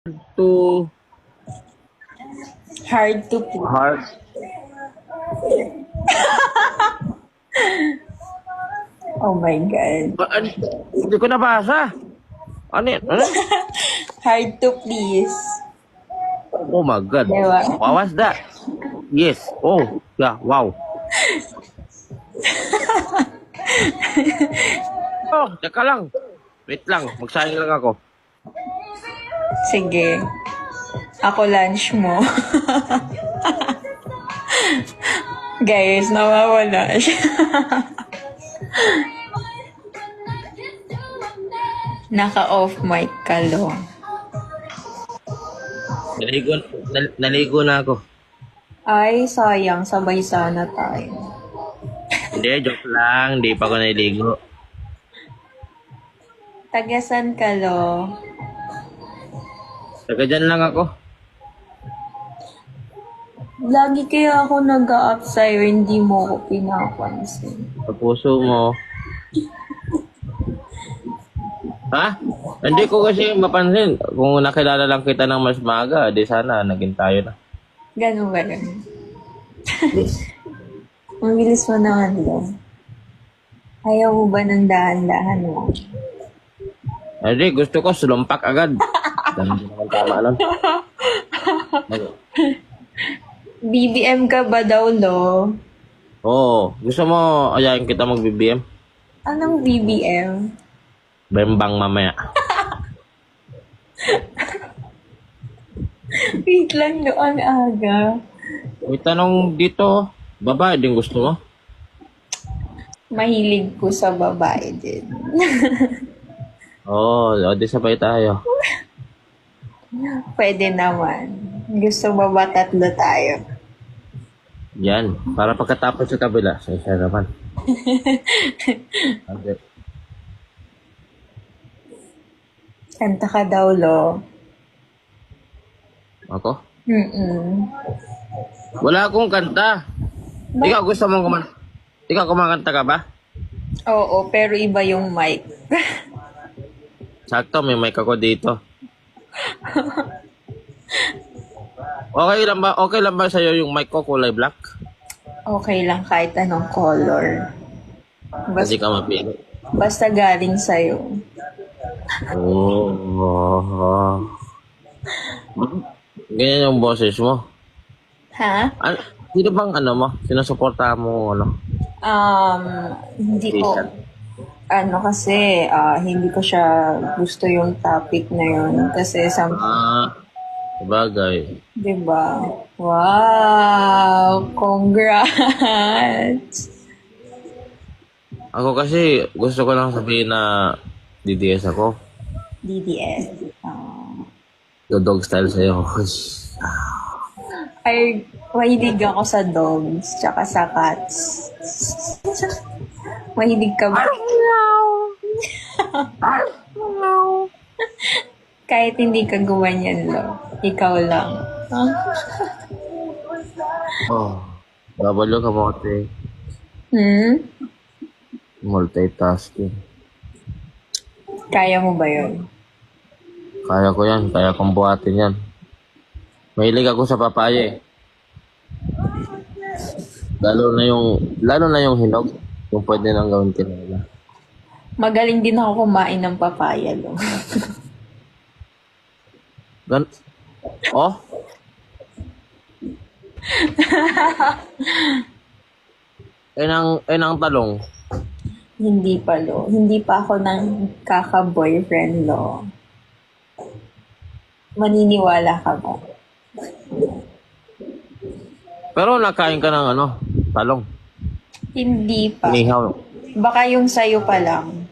To Hard to put. heart. Oh my God. Hindi ko nabasa. Ano yan? Ano? Hard to please. Oh my God. Diba? What was that? Yes. Oh, yeah. Wow. Oh, teka lang. Wait lang. Magsayang lang ako. Sige. Ako lunch mo. Guys, nawawala siya. Naka-off mic ka, lo. Naligo na ako. Ay, sayang. Sabay sana tayo. Hindi, joke lang. Hindi pa ako naligo. Tagasan ka, lo. Taga dyan lang ako. Lagi kaya ako nag-a-up sa'yo, hindi mo ako pinapansin. Sa puso mo. Ha? Hindi ko kasi mapansin. Kung nakilala lang kita ng mas maaga, di sana naging tayo na. Ganun ba yun? Mabilis mo naman, lo. Ayaw mo ba ng dahan-dahan mo? Hindi, gusto ko sulumpak agad. Hindi naman tama nun. BBM ka ba daw, lo? Oo. Gusto mo ayayin kita mag-BBM? Anong BBM? Bembang mamaya. Wait lang, lo. Ang aga. May tanong dito. Babae din gusto mo? Mahilig ko sa babae din. Oo. Di sabay tayo. Pwede naman. Gusto mo ba tatlo tayo? Yan. Para pagkatapos sa kabila. Sa isa naman. Okay. Kanta ka daw, lo. Ako? Mm-mm. Wala akong kanta. Ikaw gusto mong kumanta? Ikaw kumakanta ka ba? Oo, pero iba yung mic. Sakto, may mic ako dito. Okay lang ba sa'yo yung mic ko kulay black? Okay lang kahit anong color. Hindi ka mapili. Basta galing sa'yo. Oh. Ganyan yung boses mo. Ha? Sino bang ano mo? Sinusuportahan mo ano? Hindi ko, kasi, hindi ko siya gusto yung topic na yun. Kasi, Sabagay. diba? Wow! Congrats! Ako kasi gusto ko lang sabihin na DDS ako. DDS. Dog style sa'yo. Ay, mahilig ako sa dogs, tsaka sa cats. Mahilig ka ba? Kahit hindi ka gumanyan, lo. Ikaw lang. Huh? Oh. Babalo ka mo kasi. Multitasking. Kaya mo ba yun? Kaya ko yan. Kaya kong buhatin yan. Mahilig ako sa papaya eh. Lalo na yung hinog. Yung pwede nang gawin kinala. Magaling din ako kumain ng papaya, lo. Oh? Ang talong. Hindi pa, lo. Hindi pa ako ng kaka-boyfriend, lo. Maniniwala ka ba? Pero nakain ka ng talong. Hindi pa. Inihaw. Baka yung sayo pa lang.